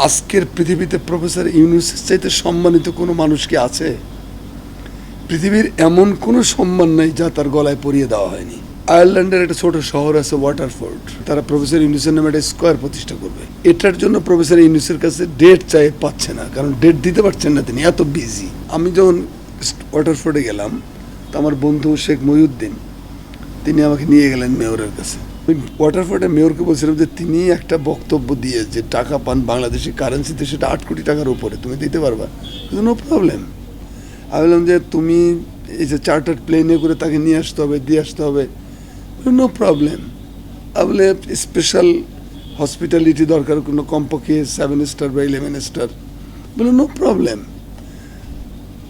আজকের পৃথিবীতে প্রফেসর ইউনূসের চাইতে সম্মানিত কোনো মানুষ কি আছে? পৃথিবীর এমন কোনো সম্মান নাই যা তার গলায় পরিয়ে দেওয়া হয়নি। আয়ারল্যান্ডের একটা ছোট শহর আছে ওয়াটারফোর্ড, তারা প্রফেসর ইউনূসের নামে একটা স্কোয়ার প্রতিষ্ঠা করবে। এটার জন্য প্রফেসর ইউনূসের কাছে ডেট চাই, পাচ্ছে না, কারণ ডেট দিতে পারছেন না, তিনি এত বিজি। আমি যখন ওয়াটারফোর্ডে গেলাম, তো আমার বন্ধু শেখ মহিউদ্দিন তিনি আমাকে নিয়ে গেলেন মেয়রের কাছে। আমি ওয়াটারফোর্ডের মেয়রকে বলছিলাম যে তিনি একটা বক্তব্য দিয়ে যে টাকা পান বাংলাদেশি কারেন্সিতে, সেটা 8 কোটি টাকার উপরে, তুমি দিতে পারবা? কিন্তু নো প্রবলেম। আমি বললাম যে তুমি এই যে চার্টার্ড প্লেনে করে তাকে নিয়ে আসতে হবে, দিয়ে আসতে হবে, নো প্রবলেম। আমি বলে স্পেশাল হসপিটালিটি দরকার, কোনো কমপক্ষে 7 স্টার বা 11 স্টার, বলে নো প্রবলেম।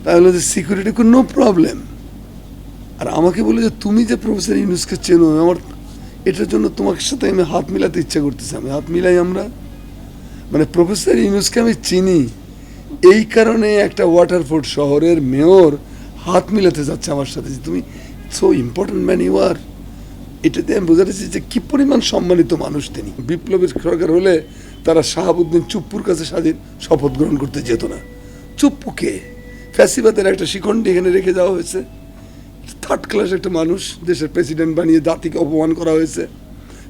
তাহলে যে সিকিউরিটি নো প্রবলেম। আর আমাকে বলে যে তুমি যে প্রফেসর ইউনূসকে চেনো, আমার এটার জন্য তোমার সাথে আমি হাত মিলাতে ইচ্ছা করতেছি। আমি হাত মিলাই, আমরা মানে প্রফেসর ইউনূসকে আমি চিনি, এই কারণে একটা ওয়াটারফোর্ড শহরের মেয়র হাত মিলাতে যাচ্ছে আমার সাথে, যে তুমি so important man you are. এটাতে আমি বোঝাতেছি যে কি পরিমাণ সম্মানিত মানুষ তিনি। বিপ্লবীর সরকার হলে তারা শাহাবুদ্দিন চুপ্পুর কাছে স্বাধীন শপথ গ্রহণ করতে যেত না। চুপ্পুকে ফ্যাসিবাদের একটা শিখণ্ডী এখানে রেখে যাওয়া হয়েছে। থার্ড ক্লাস একটা মানুষ দেশের প্রেসিডেন্ট বানিয়ে জাতিকে অপমান করা হয়েছে।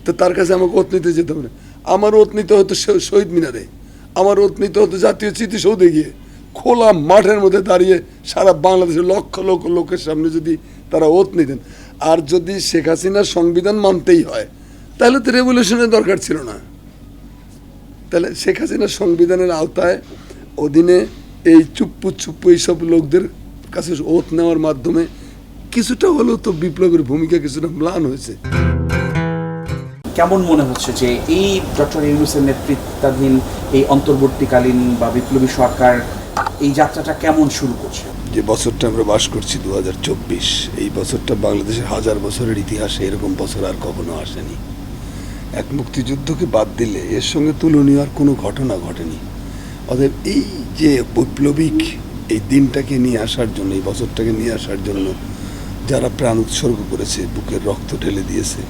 তো তার কাছে আমাকে ওত নিতে যেতে হবে না। আমার ওত নিতে হতো শহীদ মিনারে, আমার ওত নিতে হতো জাতীয় স্মৃতিসৌধে গিয়ে, খোলা মাঠের মধ্যে দাঁড়িয়ে সারা বাংলাদেশের লক্ষ লক্ষ লোকের সামনে যদি তারা ওত নিতেন। আর যদি শেখ হাসিনার সংবিধান মানতেই হয়, তাহলে তো রেভলিউশনের দরকার ছিল না। তাহলে শেখ হাসিনার সংবিধানের আওতায় অধীনে এই চুপ্পু এইসব লোকদের কাছে ওত নেওয়ার মাধ্যমে কিছুটা হলেও তো বিপ্লবের ভূমিকা কিছুটা ম্লান হয়েছে। কেমন মনে হচ্ছে যে এই ডক্টর ইউনূসের নেতৃত্বাধীন এই অন্তর্বর্তীকালীন বা বিপ্লবী সরকার এই যাত্রাটা কেমন শুরু করছে? যে বছরটা আমরা বাস করছি 2024, এই বছরটা বাংলাদেশের 1000 বছরের ইতিহাসে এরকম বছর আর কখনো আসেনি। এক মুক্তিযুদ্ধকে বাদ দিলে এর সঙ্গে তুলনীয় আর কোনো ঘটনা ঘটেনি। অতএব এই যে বৈপ্লবিক এই দিনটাকে নিয়ে আসার জন্য, এই বছরটাকে নিয়ে আসার জন্য যারা প্রাণ উৎসর্গ করেছে, বুকের রক্ত ঢেলে দিয়েছে,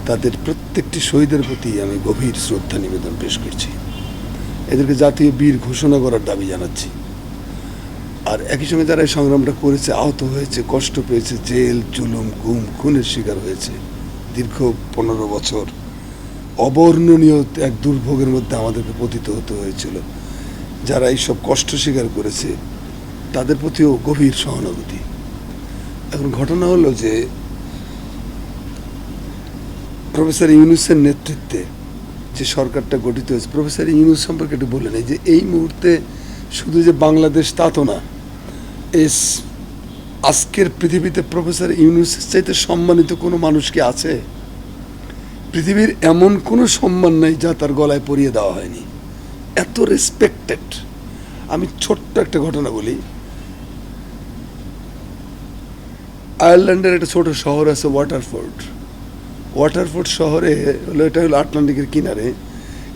তাদের প্রত্যেকটি শহীদের প্রতি আমি গভীর শ্রদ্ধা নিবেদন পেশ করছি। এদেরকে জাতীয় বীর ঘোষণা করার দাবি জানাচ্ছি। আর একই সঙ্গে যারা এই সংগ্রামটা করেছে, আহত হয়েছে, কষ্ট পেয়েছে, জেল জুলুম গুম খুনের শিকার হয়েছে, দীর্ঘ 15 বছর অবর্ণনীয় এক দুর্ভোগের মধ্যে আমাদেরকে পতিত হতে হয়েছিল, যারা এইসব কষ্ট স্বীকার করেছে তাদের প্রতিও গভীর সহানুভূতি। এখন ঘটনা হলো যে প্রফেসর ইউনূসের নেতৃত্বে যে সরকারটা গঠিত হয়েছে, প্রফেসর ইউনূস সম্পর্কে একটু বলে নেই যে এই মুহূর্তে শুধু যে বাংলাদেশ তা তো না, আজকের পৃথিবীতে প্রফেসর ইউনূসের চাইতে সম্মানিত কোনো মানুষ কি আছে? পৃথিবীর এমন কোনো সম্মান নাই যা তার গলায় পরিয়ে দেওয়া হয়নি, এত রেসপেক্টেড। আমি ছোট্ট একটা ঘটনা বলি। আয়ারল্যান্ডের একটা ছোট শহর আছে ওয়াটারফোর্ড শহরে হলো, এটা হলো আটলান্টিকের কিনারে,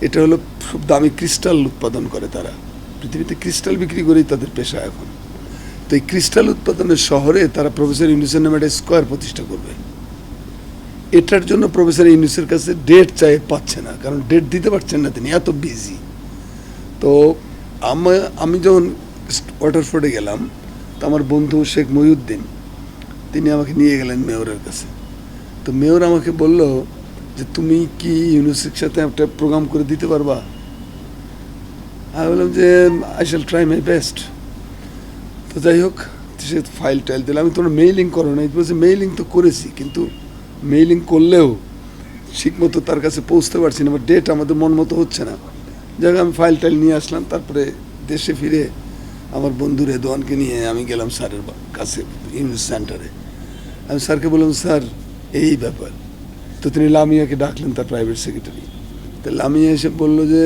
এটা হলো খুব দামি ক্রিস্টাল উৎপাদন করে তারা, পৃথিবীতে ক্রিস্টাল বিক্রি করেই তাদের পেশা এখন। তো এই ক্রিস্টাল উৎপাদনের শহরে তারা প্রফেসর ইউনূসের নামে একটা স্কোয়ার প্রতিষ্ঠা করবে। এটার জন্য প্রফেসর ইউনূসের কাছে ডেট চাই, পাচ্ছে না, কারণ ডেট দিতে পারছেন না, তিনি এত বিজি। তো আমি যখন ওয়াটারফোর্ডে গেলাম, তো আমার বন্ধু শেখ মহিউদ্দিন তিনি আমাকে নিয়ে গেলেন মেয়রের কাছে। তো মেয়র আমাকে বলল যে তুমি কি ইউনূসের সাথে একটা প্রোগ্রাম করে দিতে পারবা? আমি বললাম যে I shall try my best. তো যাই হোক, সে ফাইল টাইল দিলাম। আমি তোমরা মেইলিং করো না, বলছে মেইলিং তো করেছি, কিন্তু মেইলিং করলেও ঠিক মতো তার কাছে পৌঁছতে পারছি না, বা ডেট আমাদের মন মতো হচ্ছে না। যাই হোক, আমি ফাইল টাইল নিয়ে আসলাম। তারপরে দেশে ফিরে আমার বন্ধু রেদওয়ানকে নিয়ে আমি গেলাম স্যারের কাছে, ইউনূস সেন্টারে। আমি স্যারকে বললাম, স্যার এই ব্যাপার। তো তিনি লামিয়াকে ডাকলেন, তার প্রাইভেট সেক্রেটারি। তো লামিয়া এসে বললো যে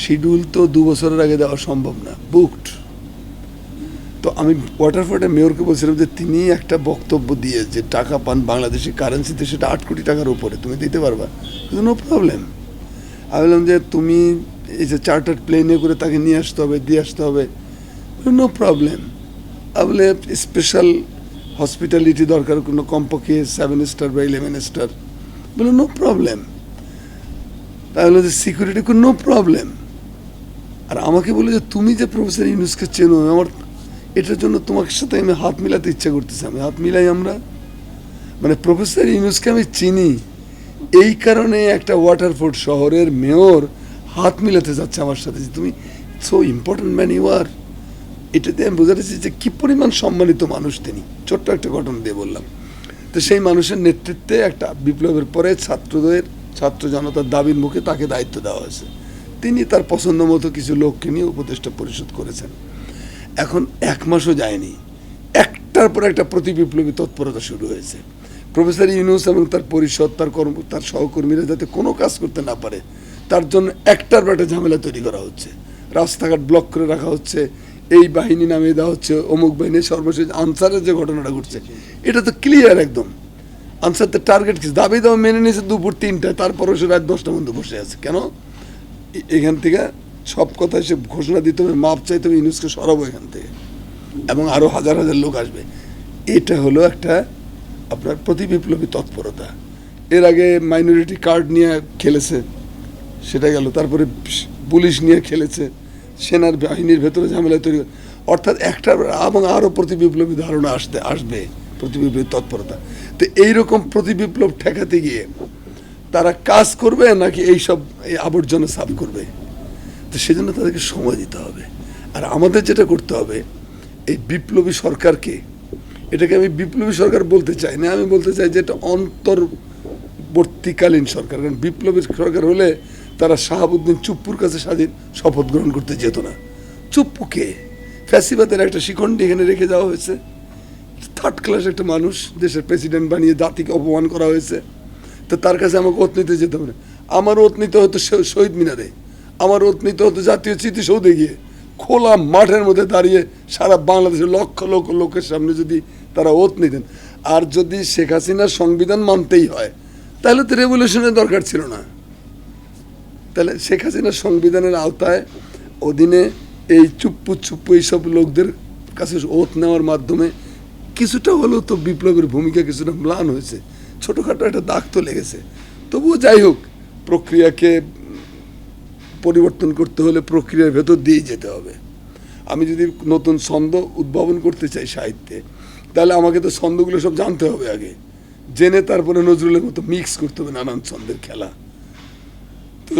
শিডিউল তো 2 বছরের আগে দেওয়া সম্ভব না, বুকড। তো আমি ওয়াটারফোর্ডের মেয়রকে বলছিলাম যে তিনি একটা বক্তব্য দিয়ে যে টাকা পান বাংলাদেশি কারেন্সিতে, সেটা 8 কোটি টাকার উপরে, তুমি দিতে পারবা? কিন্তু নো প্রবলেম। আমি বললাম যে তুমি এই যে চার্টার্ড প্লেনে করে তাকে নিয়ে আসতে হবে, দিয়ে আসতে হবে, নো প্রবলেম। আমি বলে স্পেশাল হসপিটালিটি দরকার, কোনো কমপক্ষে 7 স্টার বা 11 স্টার, বলে নো প্রবলেম। তাহলে যে সিকিউরিটি নো প্রবলেম। আর আমাকে বলে যে তুমি যে প্রফেসর ইউনুসকে চেনো, আমার এটার জন্য তোমার সাথে আমি হাত মিলাতে ইচ্ছা করতেছি। আমি হাত মিলাই, আমরা মানে প্রফেসর ইউনুসকে আমি চিনি, এই কারণে একটা ওয়াটারফোর্ড শহরের মেয়র হাত মিলাতে যাচ্ছে আমার সাথে যে তুমি so important man you are. এটাতে আমি বোঝাতেছি যে কী পরিমাণ সম্মানিত মানুষ তিনি। ছোট্ট একটা ঘটনা দিয়ে বললাম। তো সেই মানুষের নেতৃত্বে একটা বিপ্লবের পরে ছাত্র জনতার দাবির মুখে তাকে দায়িত্ব দেওয়া হয়েছে। তিনি তার পছন্দ মতো কিছু লোককে নিয়ে উপদেষ্টা পরিষদ করেছেন। এখন 1 মাসও যায়নি, একটার পর একটা প্রতি বিপ্লবী তৎপরতা শুরু হয়েছে। প্রফেসর ইউনুস এবং তার পরিষদ, তার সহকর্মীরা যাতে কোনো কাজ করতে না পারে তার জন্য একটার পর একটা ঝামেলা তৈরি করা হচ্ছে। রাস্তাঘাট ব্লক করে রাখা হচ্ছে, এই বাহিনী নামিয়ে দেওয়া হচ্ছে, অমুক বাহিনী। সর্বশেষ আনসারের যে ঘটনাটা ঘটছে এটা তো ক্লিয়ার একদম। আনসার তো টার্গেট কিছু দাবি দাওয়া মেনে নিয়েছে দুপুর 3টায়, তারপরও সে রাত 10টা পর্যন্ত বসে আছে। কেন? এখান থেকে সব কথায় সে ঘোষণা দিতে হবে, মাপ চাইতে হবে, ইউনুসকে সরাবো এখান থেকে, এবং আরও হাজার হাজার লোক আসবে। এটা হলো একটা আপনার প্রতি বিপ্লবী তৎপরতা। এর আগে মাইনরিটি কার্ড নিয়ে খেলেছে, সেটা গেল। তারপরে পুলিশ নিয়ে খেলেছে, সেনার বাহিনীর ভেতরে ঝামেলা তৈরি। অর্থাৎ একটা এবং আরও প্রতি বিপ্লবী ধারণা আসবে, প্রতি বিপ্লবী তৎপরতা। তো এইরকম প্রতি বিপ্লব ঠেকাতে গিয়ে তারা কাজ করবে নাকি এইসব আবর্জনা সাফ করবে? তো সেজন্য তাদেরকে সময় দিতে হবে। আর আমাদের যেটা করতে হবে, এই বিপ্লবী সরকারকে, এটাকে আমি বিপ্লবী সরকার বলতে চাই না, আমি বলতে চাই যে এটা অন্তর্বর্তীকালীন সরকার। কারণ বিপ্লবী সরকার হলে তারা শাহাবুদ্দিন চুপ্পুর কাছে স্বাধীন শপথ গ্রহণ করতে যেত না। চুপ্পুকে ফ্যাসিবাদের একটা শিখণ্ডী এখানে রেখে যাওয়া হয়েছে। 3rd ক্লাস একটা মানুষ দেশের প্রেসিডেন্ট বানিয়ে জাতিকে অপমান করা হয়েছে। তো তার কাছে আমাকে ওত নিতে যেতে হবে না। আমার ওত নিতে হতো শহীদ মিনারে, আমার ওত নিতে হতো জাতীয় স্মৃতিসৌধে গিয়ে, খোলা মাঠের মধ্যে দাঁড়িয়ে সারা বাংলাদেশের লক্ষ লক্ষ লোকের সামনে যদি তারা ওত নিতেন। আর যদি শেখ হাসিনার সংবিধান মানতেই হয় তাহলে তো রেভলিউশনের দরকার ছিল না। তাহলে শেখ হাসিনার সংবিধানের আওতায় অধীনে এই চুপ্পু এইসব লোকদের কাছে ওত নেওয়ার মাধ্যমে কিছুটা হলেও তো বিপ্লবের ভূমিকা কিছুটা ম্লান হয়েছে, ছোটোখাটো একটা দাগ তো লেগেছে। তবুও যাই হোক, প্রক্রিয়াকে পরিবর্তন করতে হলে প্রক্রিয়ার ভেতর দিয়েই যেতে হবে। আমি যদি নতুন ছন্দ উদ্ভাবন করতে চাই সাহিত্যে, তাহলে আমাকে তো ছন্দগুলো সব জানতে হবে আগে, জেনে তারপরে নজরুলের মতো মিক্স করতে হবে নানান ছন্দের খেলা। তো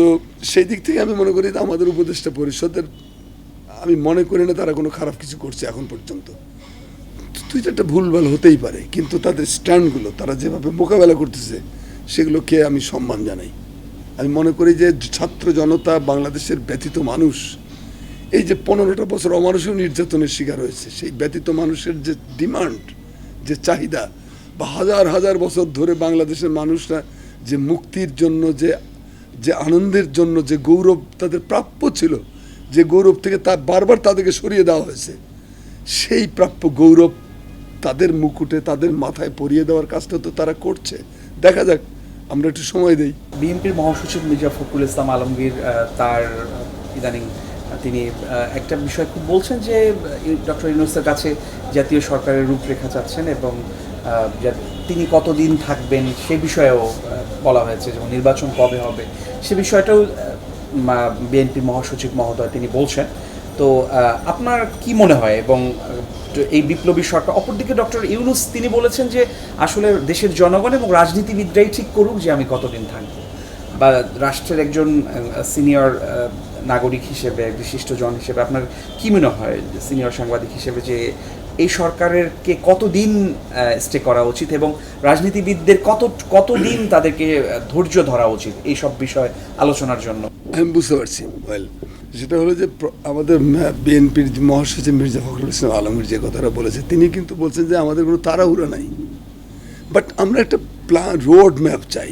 সেই দিক থেকে আমি মনে করি আমাদের উপদেষ্টা পরিষদের, আমি মনে করি না তারা কোনো খারাপ কিছু করছে এখন পর্যন্ত। 2-4টা ভুলভাল হতেই পারে, কিন্তু তাদের স্ট্যান্ডগুলো তারা যেভাবে মোকাবেলা করতেছে সেগুলোকে আমি সম্মান জানাই। আমি মনে করি যে ছাত্র জনতা, বাংলাদেশের ব্যথিত মানুষ, এই যে 15টা বছর অমানুষীয় নির্যাতনের শিকার হয়েছে, সেই ব্যথিত মানুষের যে ডিমান্ড, যে চাহিদা, বা হাজার হাজার বছর ধরে বাংলাদেশের মানুষরা যে মুক্তির জন্য, যে আনন্দের জন্য যে গৌরব তাদের প্রাপ্য ছিল, যে গৌরব থেকে বারবার তাদেরকে সরিয়ে দেওয়া হয়েছে, সেই প্রাপ্য গৌরব তাদের মুকুটে, তাদের মাথায় পরিয়ে দেওয়ার কাজটা তো তারা করছে। দেখা যাক, আমরা একটু সময় দেই। বিএনপির মহাসচিব মির্জা ফখরুল ইসলাম আলমগীর তার ইদানিং তিনি একটা বিষয় খুব বলছেন যে ডক্টর ইউনূসের কাছে জাতীয় সরকারের রূপরেখা চাচ্ছেন, এবং তিনি কতদিন থাকবেন সে বিষয়েও বলা হয়েছে, যেমন নির্বাচন কবে হবে সে বিষয়টাও বিএনপি মহাসচিব মহোদয় তিনি বলছেন। তো আপনার কি মনে হয়? এবং এই বিপ্লবী সরকার, অপরদিকে ডক্টর ইউনূস তিনি বলেছেন যে আসলে দেশের জনগণ এবং রাজনীতিবিদরাই ঠিক করুক যে আমি কতদিন থাকবো, বা রাষ্ট্রের একজন সিনিয়র নাগরিক হিসেবে, বিশিষ্ট জন হিসেবে আপনার কি মনে হয়, সিনিয়র সাংবাদিক হিসেবে, যে এই সরকারেরকে কতদিন স্টে করা উচিত এবং রাজনীতিবিদদের কতদিন তাদেরকে ধৈর্য ধরা উচিত এই সব বিষয় আলোচনার জন্য? আমি বুঝতে পারছি। সেটা হলো যে আমাদের বিএনপির মহাসচিব মির্জা ফখরুল ইসলাম আলমগীর যে কথাটা বলেছে, তিনি কিন্তু বলছেন যে আমাদের কোনো তাড়াহুড়া নাই, বাট আমরা একটা রোড ম্যাপ চাই।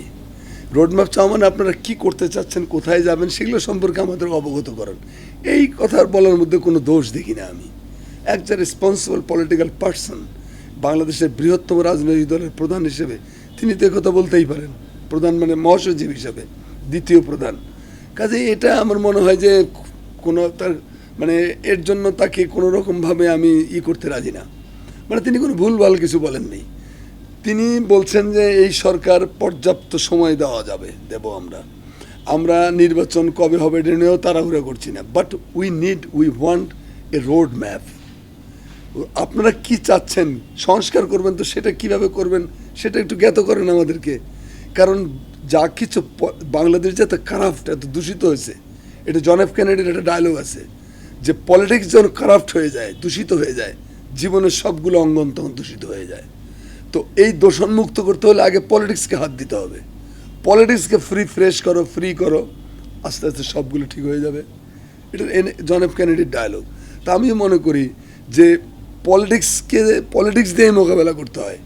রোড ম্যাপ চাও মানে আপনারা কী করতে চাচ্ছেন, কোথায় যাবেন, সেগুলো সম্পর্কে আমাদের অবগত করেন। এই কথার বলার মধ্যে কোনো দোষ দেখি না আমি। একজন রেসপন্সিবল পলিটিক্যাল পার্সন, বাংলাদেশের বৃহত্তম রাজনৈতিক দলের প্রধান হিসেবে তিনি তো কথা বলতেই পারেন, প্রধান মানে মহাসচিব হিসেবে, দ্বিতীয় প্রধান। কাজেই এটা আমার মনে হয় যে কোনো তার মানে এর জন্য তাকে কোনো রকমভাবে আমি করতে রাজি না। মানে তিনি কোনো ভুলভাল কিছু বলেননি। তিনি বলছেন যে এই সরকার পর্যাপ্ত সময় দেওয়া যাবে, দেব আমরা। আমরা নির্বাচন কবে হবে এটা নিয়েও তাড়াহুড়া করছি না, but we want a road map. আপনারা কি চাচ্ছেন, সংস্কার করবেন তো সেটা কিভাবে করবেন সেটা একটু জ্ঞাত করেন আমাদেরকে। কারণ যা কিছু বাংলাদেশ যে এত কারাপ্ট, এত দূষিত হয়েছে, এটা জন এফ কেনেডির একটা ডায়লগ আছে যে পলিটিক্স যখন কারাপ্ট হয়ে যায়, দূষিত হয়ে যায়, জীবনের সবগুলো অঙ্গন তখন দূষিত হয়ে যায়। তো এই দূষণমুক্ত করতে হলে আগে পলিটিক্সকে হাত দিতে হবে। পলিটিক্সকে ফ্রেশ করো, ফ্রি করো, আস্তে আস্তে সবগুলো ঠিক হয়ে যাবে। এটা জন এফ কেনেডির ডায়লগ। তা আমি মনে করি যে পলিটিক্স দিয়ে মোকাবেলা করতে হয়।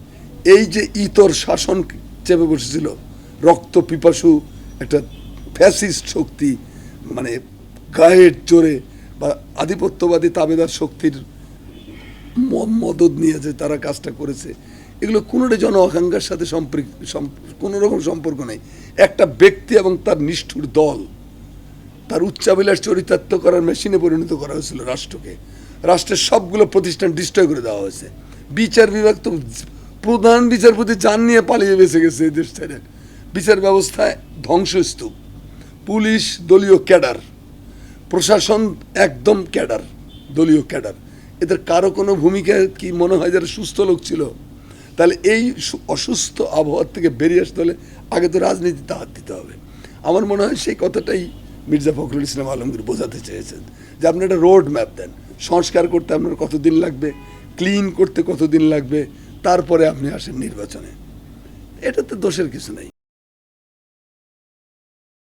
এই যে ইতর শাসন চেপে বসেছিল, রক্ত পিপাসু একটা ফ্যাসিস্ট শক্তি, মানে গায়ের জোরে বা আধিপত্যবাদী তাবেদার শক্তির মদত নিয়ে যে তারা কাজটা করেছে, এগুলো কোনোটা জন আকাঙ্ক্ষার সাথে কোনো রকম সম্পর্ক নেই। একটা ব্যক্তি এবং তার নিষ্ঠুর দল তার উচ্চাবিলাস চরিতার্থ করার মেশিনে পরিণত করা হয়েছিল রাষ্ট্রকে। রাষ্ট্রের সবগুলো প্রতিষ্ঠান ডিস্ট্রয় করে দেওয়া হয়েছে। বিচার বিভাগ তো প্রধান বিচারপতি যান নিয়ে পালিয়ে বেঁচে গেছে এই দেশ ছেড়ে। বিচার ব্যবস্থায় ধ্বংসস্তূপ, পুলিশ দলীয় ক্যাডার, প্রশাসন একদম ক্যাডার, দলীয় ক্যাডার। এদের কারো কোনো ভূমিকা কি মনে হয় যারা সুস্থ লোক ছিল? তাহলে এই অসুস্থ আবহাওয়ার থেকে বেরিয়ে আসতে হলে আগে তো রাজনীতিতে হাত দিতে হবে। আমার মনে হয় সেই কথাটাই মির্জা ফখরুল ইসলাম আলমগীর বোঝাতে চেয়েছেন, যে আপনি একটা রোড ম্যাপ দেন, সংস্কার করতে আপনার কতদিন লাগবে, ক্লিন করতে কতদিন লাগবে, তারপরে আপনি আসেন নির্বাচনে। এটাতে দোষের কিছু নেই।